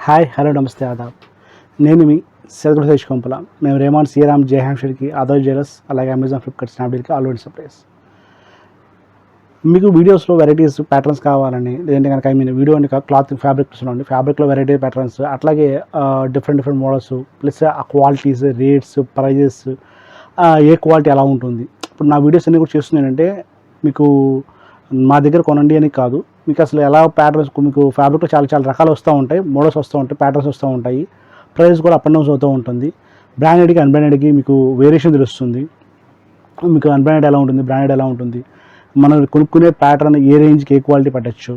Hi hello నమస్తే ఆదాబ్. నేను మీ సెదగుడ సతీష్ కొంపల. మేము రేమాన్ శ్రీరామ్ జయహాంషర్కి ఆదార్ జ్యువెలర్స్ అలాగే అమెజాన్ ఫ్లిప్కార్ట్ స్నాప్డీల్కి ఆల్ ఓవర్ సప్లైస్. మీకు వీడియోస్లో వెరైటీస్ ప్యాటర్న్స్ కావాలని లేదంటే కనుక వీడియో క్లాత్ ఫ్యాబ్రిక్స్ ఉండి ఫ్యాబ్రిక్లో వెరైటీ ప్యాటర్న్స్ అట్లాగే డిఫరెంట్ మోడల్స్ ప్లస్ ఆ క్వాలిటీస్ రేట్స్ ప్రైజెస్ ఏ క్వాలిటీ ఎలా ఉంటుంది. ఇప్పుడు నా వీడియోస్ అన్నీ కూడా చేస్తున్నానంటే మీకు మా దగ్గర కొనండి అని కాదు, మీకు అసలు ఎలా ప్యాటర్న్స్ మీకు ఫ్యాబ్రిక్లో చాలా చాలా రకాలు వస్తూ ఉంటాయి, మోడల్స్ వస్తూ ఉంటాయి, ప్యాటర్న్స్ వస్తూ ఉంటాయి, ప్రైస్ కూడా అప్ అండ్ డౌన్స్ అవుతూ ఉంటుంది. బ్రాండెడ్కి అన్బ్రాండెడ్కి మీకు వేరియేషన్ తెలుస్తుంది. మీకు అన్బ్రాండెడ్ ఎలా ఉంటుంది, బ్రాండెడ్ ఎలా ఉంటుంది, మనం కొనుక్కునే ప్యాటర్న్ ఏ రేంజ్కి ఏ క్వాలిటీ పట్టచ్చు.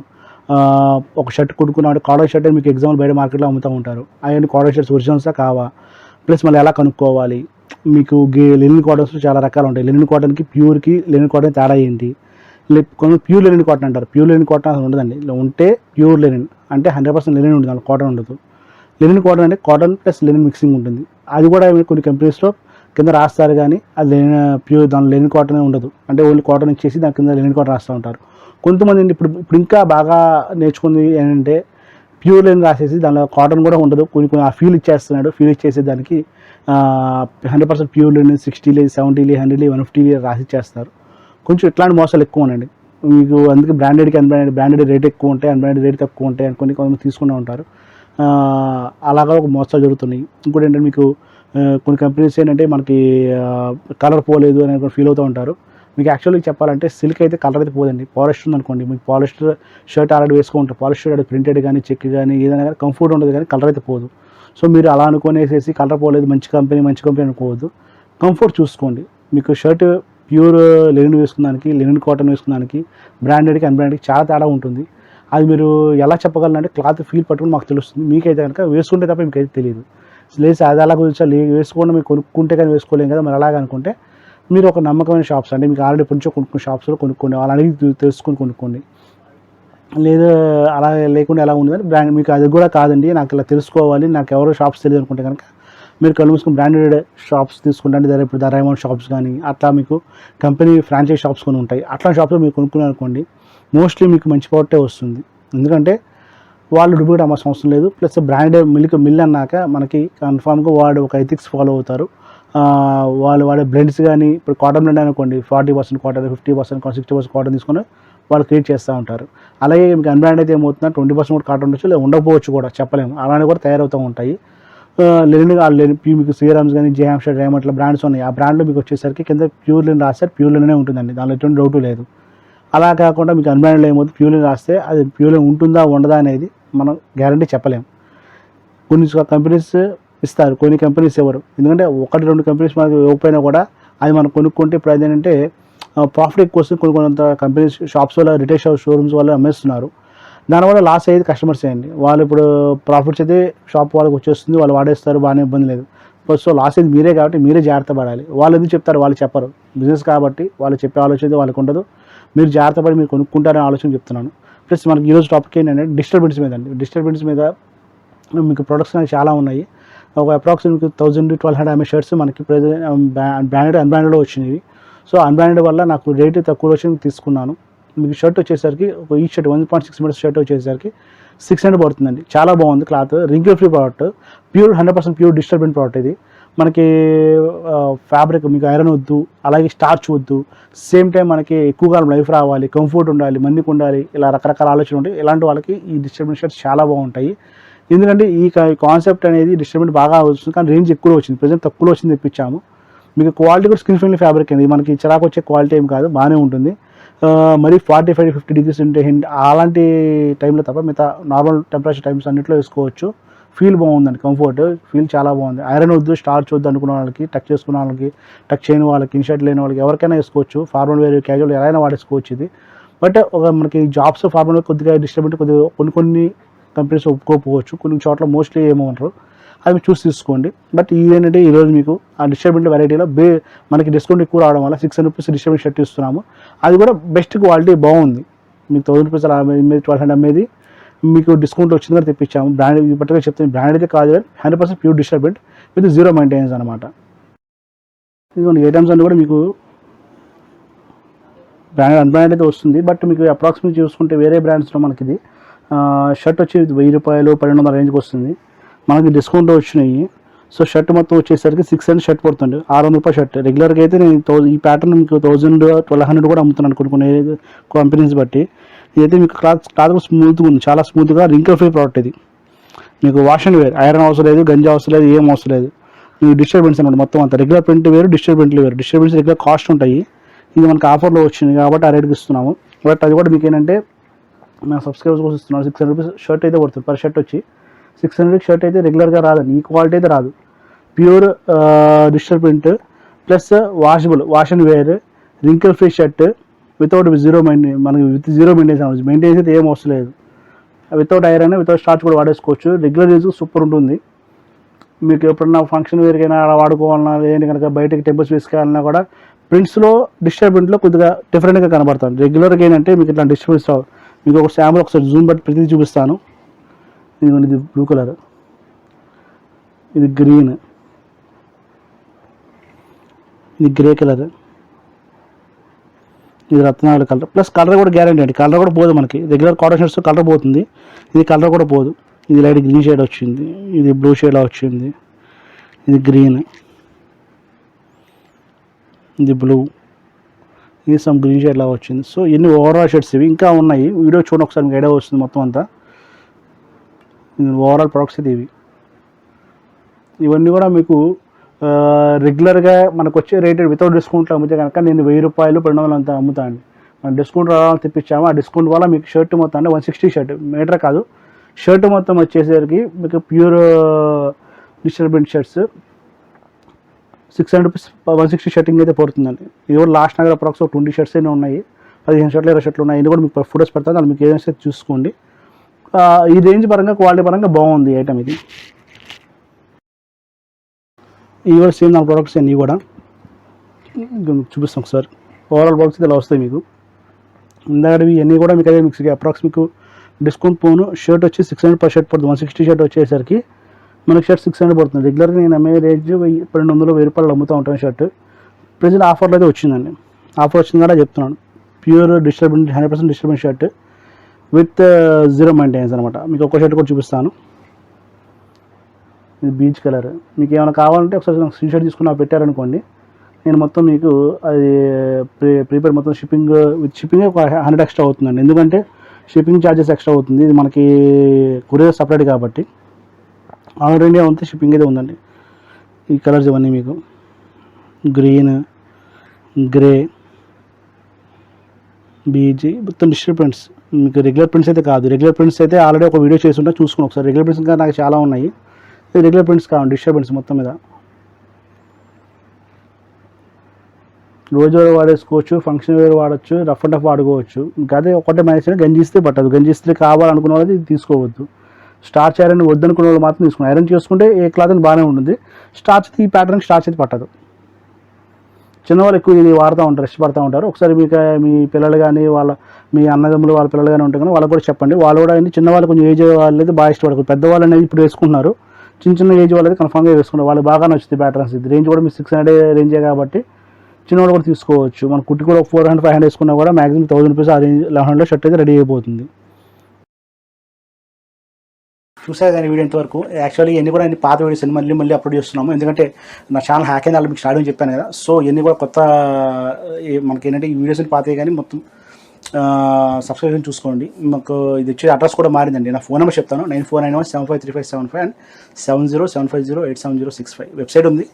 ఒక షర్ట్ కొనుక్కున్నాడు కాటన్ షర్ట్ మీకు ఎగ్జాంపుల్ బయట మార్కెట్లో అమ్ముతూ ఉంటారు, అవన్నీ కాటన్ షర్ట్స్ ఒరిజినల్సా కావా, ప్లస్ మళ్ళీ ఎలా కనుక్కోవాలి. మీకు లెనిన్ కాటన్స్ చాలా రకాలు ఉంటాయి. లెనిన్ కాటన్కి ప్యూర్కి లెనిన్ కాటన్ తేడా ఏంటి, కొన్ని ప్యూర్ లెనిన్ కాటన్ అంటారు. ప్యూర్ లెనిన్ కాటన్ అసలు ఉండదండి, ఇలా ఉంటే ప్యూర్ లెనిన్ అంటే 100% లెనిన్ ఉంటుంది, అలా కాటన్ ఉండదు. లెనిన్ కాటన్ అంటే కాటన్ ప్లస్ లెనిన్ మిక్సింగ్ ఉంటుంది. అది కూడా కొన్ని కంపెనీస్లో కింద రాస్తారు, కానీ అది లెనిన్ ప్యూర్ దాని లెనిన్ కాటన్ ఉండదు, అంటే ఓన్లీ కాటన్ ఇచ్చేసి దాని కింద లెనిన్ కాటన్ రాస్తూ ఉంటారు. కొంతమంది ఇప్పుడు ఇంకా బాగా నేర్చుకుంది ఏంటంటే ప్యూర్ లెనిన్ రాసేసి దానిలో కాటన్ కూడా ఉండదు, కొన్ని ఆ ఫీల్ ఇచ్చేస్తున్నాడు. ఫీల్ ఇచ్చేసి దానికి 100% ప్యూర్ లెనిన్ 60 70 100 150 రాసి ఇచ్చేస్తారు. కొంచెం ఇట్లాంటి మోసాలు ఎక్కువ ఉన్నాయండి మీకు. అందుకే బ్రాండెడ్కి బ్రాండెడ్ రేట్ ఎక్కువ ఉంటాయి, అన్బ్రాండెడ్ రేట్ తక్కువ ఉంటాయి అని కొంతమంది తీసుకుంటూ ఉంటారు. అలాగా ఒక మోసాలు జరుగుతున్నాయి. ఇంకోటి ఏంటంటే మీకు కొన్ని కంపెనీస్ ఏంటంటే మనకి కలర్ పోలేదు అని ఫీల్ అవుతూ ఉంటారు. మీకు యాక్చువల్గా చెప్పాలంటే సిల్క్ అయితే కలర్ అయితే పోదండి. పాలిస్టర్ ఉందనుకోండి, మీకు పాలిస్టర్ షర్ట్ ఆల్రెడీ వేసుకుంటారు, పాలిస్టర్ షర్ట్ ప్రింటెడ్ కానీ చెక్ కానీ ఏదైనా కానీ కంఫర్ట్ ఉండదు, కానీ కలర్ అయితే పోదు. సో మీరు అలా అనుకునేసేసి కలర్ పోలేదు మంచి కంపెనీ అనుకోవద్దు, కంఫర్ట్ చూసుకోండి. మీకు షర్ట్ ప్యూర్ లెనిన్ వేసుకున్నానికి లెనిన్ కాటన్ వేసుకున్నానికి బ్రాండెడ్కి అన్బ్రాండెడ్కి చాలా తేడా ఉంటుంది. అది మీరు ఎలా చెప్పగలరంటే క్లాత్ ఫీల్ పట్టుకుని మాకు తెలుస్తుంది. మీకైతే కనుక వేసుకుంటే తప్ప మీకైతే తెలియదు. లేదు అది అలా గురించి వేసుకోండి, మీరు కొనుక్కుంటే కానీ వేసుకోలేం కదా, మరి అలాగ అనుకుంటే మీరు ఒక నమ్మకమైన షాప్స్ అంటే మీకు ఆల్రెడీ కొంచెం కొనుక్కున్న షాప్స్లో కొనుక్కోండి, వాళ్ళు అడిగి తెలుసుకొని కొనుక్కోండి. లేదా అలా లేకుండా ఎలా ఉండదని బ్రాండ్ మీకు అది కూడా కాదండి నాకు ఇలా తెలుసుకోవాలి, నాకు ఎవరో షాప్స్ తెలియదు అనుకుంటే కనుక మీరు కళ్ళు మూసుకుని బ్రాండెడ్ షాప్స్ తీసుకుంటే ఇప్పుడు ధరైమౌంట్ షాప్స్ కానీ అట్లా మీకు కంపెనీ ఫ్రాంచైజ్ షాప్స్ కొన్ని ఉంటాయి. అట్లా షాప్స్లో మీరు కొనుక్కున్నారు అనుకోండి, మోస్ట్లీ మీకు మంచి ప్రోడక్టే వస్తుంది. ఎందుకంటే వాళ్ళు డూప్లికేట్ అమ్మాల్సిన అవసరం లేదు. ప్లస్ బ్రాండెడ్ మిల్ అన్నాక మనకి కన్ఫామ్గా వాడు ఒక ఎథిక్స్ ఫాలో అవుతారు. వాళ్ళు వాడే బ్లెండ్స్ కానీ ఇప్పుడు కాటన్ బ్లెండ్ అనుకోండి 40% కాటన్ 50% 60% కాటన్ తీసుకొని వాళ్ళు క్రియేట్ చేస్తూ ఉంటారు. అలాగే మీకు అన్బ్రాండ్ అయితే ఏమవుతుందో 20% కూడా కాటన్ ఉండొచ్చు, లేదా ఉండకపోవచ్చు కూడా చెప్పలేము, అలానే కూడా తయారవుతూ ఉంటాయి. లెనిన్ మీకు శ్రీరామ్స్ కానీ జయహాంషర్ రేమండ్ ఇట్లా బ్రాండ్స్ ఉన్నాయి. ఆ బ్రాండ్లో మీకు వచ్చేసరికి కింద ప్యూర్ లెనిన్ రాస్తారు, ప్యూర్ లెనినే ఉంటుందండి, దానిలో ఎటువంటి డౌట్ లేదు. అలా కాకుండా మీకు అన్బ్రాండ్లో ఏమవుతుంది ప్యూర్ లెనిన్ రాస్తే అది ప్యూర్ లెనిన్ ఉంటుందా ఉండదా అనేది మనం గ్యారంటీ చెప్పలేము. కొన్ని కంపెనీస్ ఇస్తారు, కొన్ని కంపెనీస్ ఎవరు. ఎందుకంటే 1-2 కంపెనీస్ మనకు ఇవ్వకపోయినా కూడా అది మనం కొనుక్కుంటే ఇప్పుడు అదేంటంటే ప్రాఫిట్ ఎక్కువ వస్తుంది. కొంత కంపెనీస్ షాప్స్ వల్ల రిటైల్ షోరూమ్స్ వల్ల అమ్మేస్తున్నారు, దానివల్ల లాస్ అయ్యేది కస్టమర్స్ అయ్యండి. వాళ్ళు ఇప్పుడు ప్రాఫిట్స్ అయితే షాప్ వాళ్ళకి వచ్చేస్తుంది, వాళ్ళు వాడేస్తారు, బాగానే ఇబ్బంది లేదు. సో లాస్ అయ్యేది మీరే కాబట్టి మీరే జాగ్రత్త పడాలి. వాళ్ళు ఎందుకు చెప్తారు, వాళ్ళు చెప్పరు, బిజినెస్ కాబట్టి వాళ్ళు చెప్పే ఆలోచన వాళ్ళకు ఉండదు. మీరు జాగ్రత్త పడి మీరు కొనుక్కుంటారనే ఆలోచన చెప్తున్నాను. ప్లస్ మనకి ఈరోజు టాపిక్ ఏంటంటే డిస్టర్బెన్స్ మీద అండి. డిస్టర్బెన్స్ మీద మీకు ప్రొడక్ట్స్ అనేవి చాలా ఉన్నాయి. ఒక అప్రాక్సిమేట్ మీకు 1000-1200 ఎంఏ షర్ట్స్ మనకి బ్రాండెడ్ అన్బ్రాండెడ్లో వచ్చినాయి. సో అన్బ్రాండెడ్ వల్ల నాకు రేటు తక్కువ వచ్చి తీసుకున్నాను. మీకు షర్ట్ వచ్చేసరికి ఈ షర్ట్ 1.6 మీటర్స్ షర్ట్ వచ్చేసరికి 600 పడుతుందండి. చాలా బాగుంది cloth, wrinkle free product, pure 100% pure డిస్టర్బెంట్ ప్రోడక్ట్. ఇది మనకి ఫ్యాబ్రిక్ మీకు ఐరన్ వద్దు, అలాగే స్టార్చ్ వద్దు, సేమ్ టైం మనకి ఎక్కువ కాలం లైఫ్ రావాలి, కంఫర్ట్ ఉండాలి, మందికి ఉండాలి, ఇలా రకరకాల ఆలోచనలు ఉంటాయి. ఇలాంటి వాళ్ళకి ఈ డిస్టర్బెంట్ షర్ట్స్ చాలా బాగుంటాయి. ఎందుకంటే ఈ కాన్సెప్ట్ అనేది డిస్టర్బెంట్ బాగా వస్తుంది, కానీ రేంజ్ ఎక్కువ వచ్చింది, ప్రజెంట్ తక్కువలో వచ్చింది తెప్పించాము. మీకు క్వాలిటీ కూడా స్కిన్ ఫ్రెండ్లీ ఫ్యాబ్రిక్ అండి, మనకి చిరాకు వచ్చే క్వాలిటీ ఏం కాదు, బాగానే ఉంటుంది. మరి 45-50 degrees ఉంటే అలాంటి టైంలో తప్ప మిగతా నార్మల్ టెంపరేచర్ టైమ్స్ అన్నింటిలో వేసుకోవచ్చు. ఫీల్ బాగుందండి, కంఫర్ట్ ఫీల్ చాలా బాగుంది. ఐరన్ వద్దు స్టార్చ్ వద్దు అనుకున్న వాళ్ళకి, టచ్ చేసుకున్న వాళ్ళకి, టచ్ చేయని వాళ్ళకి, ఇన్షర్ట్ లేని వాళ్ళకి ఎవరికైనా వేసుకోవచ్చు. ఫార్మల్ వేర్ క్యాజువల్ ఎలా అయినా వాడేసుకోవచ్చు ఇది. బట్ ఒక మనకి జాబ్స్ ఫార్మల్ వేర్ కొద్దిగా డిస్టర్బెంట్ కొద్దిగా కొన్ని కంపెనీస్ ఒప్పుకోకపోవచ్చు, కొన్ని చోట్ల మోస్ట్లీ ఏమంటారు అది చూసి తీసుకోండి. బట్ ఇదేంటంటే ఈరోజు మీకు ఆ డిస్టర్బెంట్ వెరైటీలో మనకి డిస్కౌంట్ ఎక్కువ రావడం వల్ల 600 రూపీస్ డిస్టర్బెంట్ షర్ట్ ఇస్తున్నాము. అది కూడా బెస్ట్ క్వాలిటీ బాగుంది. మీకు 1000 రూపీస్ 1200 అమ్మేది మీకు డిస్కౌంట్ వచ్చింది కూడా తెప్పించాము. బ్రాండ్ ఇప్పటికే చెప్తాను, బ్రాండ్ అయితే కాదు కానీ 100% ప్యూర్ డిస్టర్బెంట్ విత్ 0 మెయింటెనెన్స్ అనమాట. ఇదిగోండి ఐటమ్స్ అన్నీ కూడా మీకు బ్రాండ్ అన్బ్రాండ్ అయితే వస్తుంది. బట్ మీకు అప్రాక్సిమేట్ చూసుకుంటే వేరే బ్రాండ్స్లో మనకి ఇది షర్ట్ వచ్చి 1000 రూపాయలు 1200 రేంజ్కి వస్తుంది. మనకి డిస్కౌంట్లో వచ్చినాయి. సో షర్ట్ మొత్తం వచ్చేసరికి 600 షర్ట్ పడుతుంది, 600 రూపాయలు షర్ట్. రెగ్యులర్గా అయితే నేను ఈ ప్యాటర్న్ మీకు 1000 1200 కూడా అమ్ముతున్నాను కొన్ని కంపెనీస్ బట్టి. ఇదైతే మీకు క్లాత్ కూడా స్మూత్గా ఉంది, చాలా స్మూత్గా రింకిల్ ఫ్రీ ప్రోడక్ట్ ఇది. మీకు వాష్ అండ్ వేర్, ఐరన్ అవసరం లేదు, గంజి అవసరం లేదు, ఏం అవసరం లేదు. మీకు డిస్టర్బెన్స్ అనమాట మొత్తం అంతా. రెగ్యులర్ ప్రింట్ వేరు, డిస్టర్బెంట్లు వేరు. డిస్టర్బెన్స్ రెగ్యులర్ కాస్ట్ ఉంటాయి, ఇది మనకి ఆఫర్లో వచ్చింది కాబట్టి ఆ రేట్కి ఇస్తున్నాము. బట్ అది కూడా మీకు ఏంటంటే మన సబ్స్క్రైబర్స్ కోసం ఇస్తున్నాను. 600 రూపీస్ షర్ట్ అయితే పడుతుంది పర్ షర్ట్ వచ్చి. 600 షర్ట్ అయితే రెగ్యులర్గా రాదండి, ఈ క్వాలిటీ అయితే రాదు. Pure digital print plus wash and wear wrinkle free shirt without మనకి విత్ జీరో మెయింటెనెన్స్ అయితే ఏం అవసరం లేదు. వితౌట్ ఐరన్ వితౌట్ స్టార్చ్ కూడా వాడేసుకోవచ్చు. రెగ్యులర్ యూజ్ సూపర్ ఉంటుంది. మీకు ఎప్పుడన్నా ఫంక్షన్ వేరుకైనా అలా వాడుకోవాలన్నా, లేదంటే కనుక బయటకి టెంపుల్స్ వేసుకోవాలన్నా కూడా ప్రింట్స్లో ప్రింట్లో కొద్దిగా డిఫరెంట్గా కనబడతాను. రెగ్యులర్గా ఏంటంటే మీకు ఇట్లా డిస్టర్బెన్స్ రావు. మీకు ఒక శాంపుల్ ఒకసారి జూమ్ బట్టి ప్రతిదీ చూపిస్తాను. ఇది బ్లూ కలర్, ఇది గ్రీన్, ఇది గ్రే కలర్, ఇది రత్నాల కలర్. ప్లస్ కలర్ కూడా గ్యారంటీ అండి, కలర్ కూడా పోదు. మనకి రెగ్యులర్ కాటన్ షర్ట్స్ కలర్ పోతుంది, ఇది కలర్ కూడా పోదు. ఇది లైట్ గ్రీన్ షేడ్ వచ్చింది, ఇది బ్లూ షేడ్లో వచ్చింది, ఇది గ్రీన్, ఇది బ్లూ, ఇది సమ్ గ్రీన్ షేడ్లా వచ్చింది. సో ఇన్ని ఓవరాల్ షర్ట్స్ ఇవి ఇంకా ఉన్నాయి. వీడియో చూడండి ఒకసారి మీకు ఐడియా వస్తుంది మొత్తం అంతా. ఓవరాల్ ప్రొడక్ట్స్ ఇది ఇవి. ఇవన్నీ కూడా మీకు రెగ్యులర్గా మనకు వచ్చే రేట్ వితౌట్ డిస్కౌంట్లో అమ్మితే కనుక నేను 1000 రూపాయలు 1200 అంతా అమ్ముతాను. మనం డిస్కౌంట్ రావాలని తెప్పించాము. ఆ డిస్కౌంట్ వల్ల మీకు షర్ట్ మొత్తం అంటే 160 షర్ట్, మీటర్ కాదు, షర్ట్ మొత్తం వచ్చేసరికి మీకు pure digital print shirts 600 rupees 160 shirting అయితే పడుతుందండి. ఇది కూడా లాస్ట్ నగర్ అప్రాక్స్ 20 షర్ట్స్ అయినా ఉన్నాయి, 15 షర్ట్లు 20 షర్ట్లు ఉన్నాయి. ఇది కూడా మీకు ఫొటోస్ పెడతాను, అది మీకు ఏదైనా చూసుకోండి. ఈ రేంజ్ పరంగా క్వాలిటీ పరంగా బాగుంది ఐటమ్ ఇది. ఇవి కూడా సేమ్ 4 ప్రోడక్ట్స్ అన్నీ కూడా చూపిస్తాం ఒకసారి. ఓవరాల్ బాక్స్ ఇలా వస్తాయి మీకు. ఇందాకవి ఇవన్నీ కూడా మీకు అదే మిక్స్గా అప్రాక్స్ మీకు డిస్కౌంట్ పోను. షర్ట్ వచ్చి 600 పర్ షర్ట్ పడుతుంది. 160 షర్ట్ వచ్చేసరికి మనకి షర్ట్ 600 పడుతుంది. రెగ్యులర్గా నేను అమ్మే రేంజ్ 1200 రూపాయలు అమ్ముతూ ఉంటాను షర్ట్. ప్రజెంట్ ఆఫర్లో అయితే వచ్చిందండి. ఆఫర్ వచ్చింది కూడా చెప్తున్నాను. ప్యూర్ డిస్టర్బెంట్ 100% డిస్టర్బెంట్ షర్ట్ విత్ జీరో మెయింటెనెన్స్ అనమాట. మీకు ఒక్క షర్ట్ కూడా చూపిస్తాను. ఇది బీచ్ కలర్. మీకు ఏమైనా కావాలంటే ఒకసారి నాకు స్క్రీన్ షాట్ తీసుకుని పెట్టారనుకోండి, నేను మొత్తం మీకు అది ప్రీపెయిడ్ మొత్తం షిప్పింగ్ విత్ షిప్పింగ్ ఒక 100 ఎక్స్ట్రా అవుతుందండి. ఎందుకంటే షిప్పింగ్ ఛార్జెస్ ఎక్స్ట్రా అవుతుంది. ఇది మనకి కొరియర్ సపరేట్ కాబట్టి. ఆల్ ఇండియా అంతా షిప్పింగ్ అయితే ఉందండి. ఈ కలర్స్ ఇవన్నీ మీకు గ్రీన్, గ్రే, బీజీ మొత్తం డిజిటల్ ప్రింట్స్. మీకు రెగ్యులర్ ప్రింట్స్ అయితే కాదు. రెగ్యులర్ ప్రింట్స్ అయితే ఆల్రెడీ ఒక వీడియో చేసి ఉంటే చూసుకుని ఒకసారి. రెగ్యులర్ ప్రింట్స్ ఇంకా నాకు చాలా ఉన్నాయి. ఇది రెగ్యులర్ ప్రింట్స్ కావాలి, డిజిటల్ ప్రింట్స్ మొత్తం మీద. రోజు వాడేసుకోవచ్చు, ఫంక్షన్ వేర్ వాడచ్చు, రఫ్ అండ్ టఫ్ వాడుకోవచ్చు. ఇంకా అదే ఒకటే మ్యాచ్ గంజిస్తే పట్టదు. గంజిస్తే కావాలనుకున్న వాళ్ళది తీసుకోవద్దు. స్టార్చ్ ఐరన్ వద్దనుకున్న వాళ్ళు మాత్రం తీసుకుని ఐరన్ చేసుకుంటే ఏ క్లాత్ బాగానే ఉంటుంది. స్టార్చ్ ఈ ప్యాటర్న్ స్టార్చ్ అయితే పట్టదు. చిన్నవాళ్ళు ఎక్కువ ఇది వాడుతూ ఉంటారు, ఇష్టపడుతూ ఉంటారు. ఒకసారి మీకు మీ పిల్లలు కానీ మీ అన్నదమ్ములు వాళ్ళ పిల్లలు కానీ ఉంటారు కానీ వాళ్ళకి కూడా చెప్పండి. వాళ్ళు కూడా చిన్నవాళ్ళు కొంచెం ఏజ్ వాళ్ళు అయితే బాగా ఇష్టపడతారు. పెద్దవాళ్ళు అనేది ఇప్పుడు వేసుకుంటున్నారు. చిన్న ఏజ్ వాళ్ళు అయితే కన్ఫామ్గా వేసుకుంటారు. వాళ్ళకి బాగా నచ్చుతుంది ప్యాటర్న్స్. ఇది రేంజ్ కూడా మీకు 600 రేంజే కాబట్టి చిన్నవాళ్ళు కూడా తీసుకోవచ్చు. మన కుట్టి కూడా 400 500 వేసుకున్నా కూడా మ్యాక్సిమం 1000 రూపీస్ ఆ రేంజ్ 1100 షర్ట్ అయితే రెడీ అయిపోతుంది. చూసారు కానీ వీడియో ఇంతవరకు. యాక్చువల్లీ ఇవన్నీ కూడా పాత వీడియోస్ మళ్ళీ అప్లోడ్ చేస్తున్నాము. ఎందుకంటే నా ఛానల్ హ్యాక్ అయింది, మీకు స్టార్టింగ్ చెప్పాను కదా. సో ఇవన్నీ కూడా కొత్త మనకి ఏంటంటే ఈ వీడియోస్ పాతవి కానీ మొత్తం సబ్స్క్రిప్షన్ చూసుకోండి. మాకు ఇది వచ్చే అడ్రస్ కూడా మారిందండి. నా ఫోన్ నెంబర్ చెప్తాను, 9491753575 అండ్ 7075087065. వెబ్సైట్ ఉంది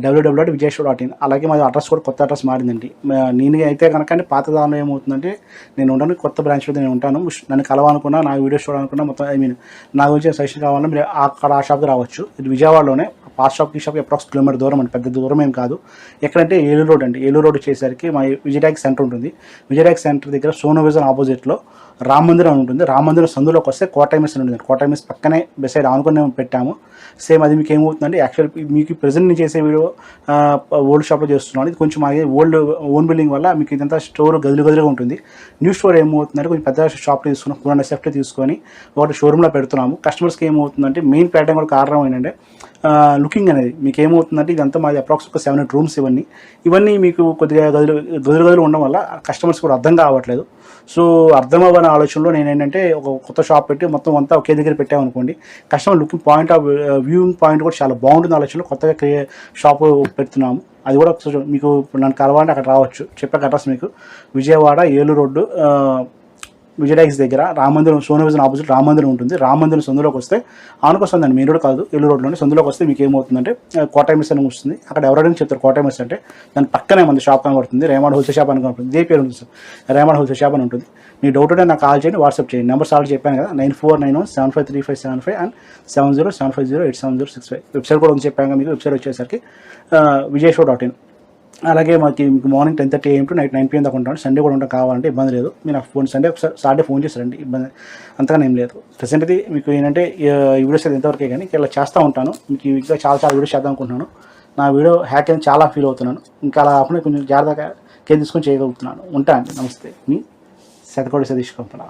www.vijayshop.in. అలాగే మాది అడ్రస్ కూడా కొత్త అడ్రస్ మారిందండి. నేను అయితే కనుక పాత దానిలో ఏమవుతుందంటే నేను ఉంటాను కొత్త బ్రాంచ్లో నేను ఉంటాను. నన్ను కలవాలనుకున్నా, నా వీడియోస్ చూడాలనుకున్నా, మొత్తం నా గురించి సజెషన్ కావాలన్నా మీరు అక్కడ ఆ షాప్కి రావచ్చు. ఇది విజయవాడలోనే. పాస్ షాప్కి ఈ షాప్కి అప్రాక్స్ కిలోమీటర్ దూరం అండి, పెద్ద దూరం ఏం కాదు. ఎక్కడంటే ఏలూరు రోడ్ అండి. ఏలూరు రోడ్ వచ్చేసరికి మా విజయటాక్ సెంటర్ ఉంటుంది. విజయటాక్ సెంటర్ దగ్గర సోనో విజన్ ఆపోజిట్లో రామ మందిరం ఉంటుంది. రామ మందిరం సందులోకి వస్తే కోటైమిస్ అని ఉంటుంది. కోటైమిస్ పక్కనే బెసైడ్ ఆనుకుని పెట్టాము. సేమ్ అది మీకు ఏమవుతుందంటే యాక్చువల్ మీకు ప్రజెంట్ నేను చేసే వీడియో ఓల్డ్ షాప్లో చేస్తున్నాను. ఇది కొంచెం మాది ఓన్ బిల్డింగ్ వల్ల మీకు ఇదంతా స్టోర్ గదులుగా ఉంటుంది. న్యూ స్టోర్ ఏమవుతుందంటే కొంచెం పెద్ద షాప్లో తీసుకున్నాం, 200 సెఫ్ట్ తీసుకొని ఒకటి షోరూమ్లో పెడుతున్నాము. కస్టమర్స్కి ఏమవుతుందంటే మెయిన్ ప్యాటర్న్ కూడా కారణం ఏంటంటే లుకింగ్ అనేది. మీకు ఏమవుతుందంటే ఇదంతా మాది అప్రాక్స్ ఒక 7 రూమ్స్. ఇవన్నీ మీకు కొద్దిగా గదులు ఉండడం వల్ల కస్టమర్స్ కూడా అర్థం కావట్లేదు. సో అర్థం అనే ఆలోచనలో నేను ఏంటంటే ఒక కొత్త షాప్ పెట్టి మొత్తం అంతా ఒకే దగ్గర పెట్టామనుకోండి, customer looking point of viewing point కూడా చాలా బాగుంటుంది ఆలోచనలో కొత్తగా షాపు పెడుతున్నాము. అది కూడా మీకు నన్ను కలవాలంటే అక్కడ రావచ్చు. చెప్పాక అడ్రస్ మీకు విజయవాడ ఏలూరు రోడ్డు విజయడాక్స్ దగ్గర రామందిరం, సోనీ విజన్ ఆపోజిట్ రామందిరం ఉంటుంది. రామందిరం సందులోకి వస్తే ఆనుకొస్తుందండి, మీరు కూడా కాదు, ఏలూరు రోడ్లోనే సందులోకి వస్తే మీకు ఏమవుతుందంటే కోటైమిస్ అని వస్తుంది. అక్కడ ఎవరైనా చెప్తారు కోటైమిస్ అంటే, దాని పక్కనే మన షాప్ కనబడుతుంది, రేమాడ్ హోల్సేల్ షాప్ అని కనబడుతుంది. ఇదే పేరు ఉంటుంది సార్, రేమాడ్ హోల్సేల్ షాప్ అని ఉంటుంది. మీ డౌట్ ఉంటే నాకు కాల్ చేయండి, వాట్సాప్ చేయండి. నెంబర్స్ ఆల్రెడీ చెప్పాను కదా, 9491753575 అండ్ 7075087065. వెబ్సైట్ కూడా ఉంది చెప్పాను మీకు. వెబ్సైట్ వచ్చేసరికి vijayshowin. అలాగే మీకు morning 10:30 AM to night 9 PM దాకా ఉంటాను. సండే కూడా ఉంటాం, కావాలంటే ఇబ్బంది లేదు. మీరు నాకు సండే ఒకసారి సాటర్డే ఫోన్ చేస్తారండి, ఇబ్బంది అంతగానే ఏం లేదు. ప్రెసెంట్ అయితే మీకు ఏంటంటే ఈ వీడియోస్ అయితే ఎంతవరకే, కానీ ఇలా చేస్తూ ఉంటాను. మీకు ఇంకా చాలా వీడియోస్ చేద్దాం అనుకుంటున్నాను. నా వీడియో హ్యాక్ అని చాలా ఫీల్ అవుతున్నాను. ఇంకా అలా కాకుండా కొంచెం జాగ్రత్తగా కేర్ తీసుకొని చేయగలుగుతున్నాను. ఉంటా అండి, నమస్తే. మీ శతకోటి సతీష్ కంపన.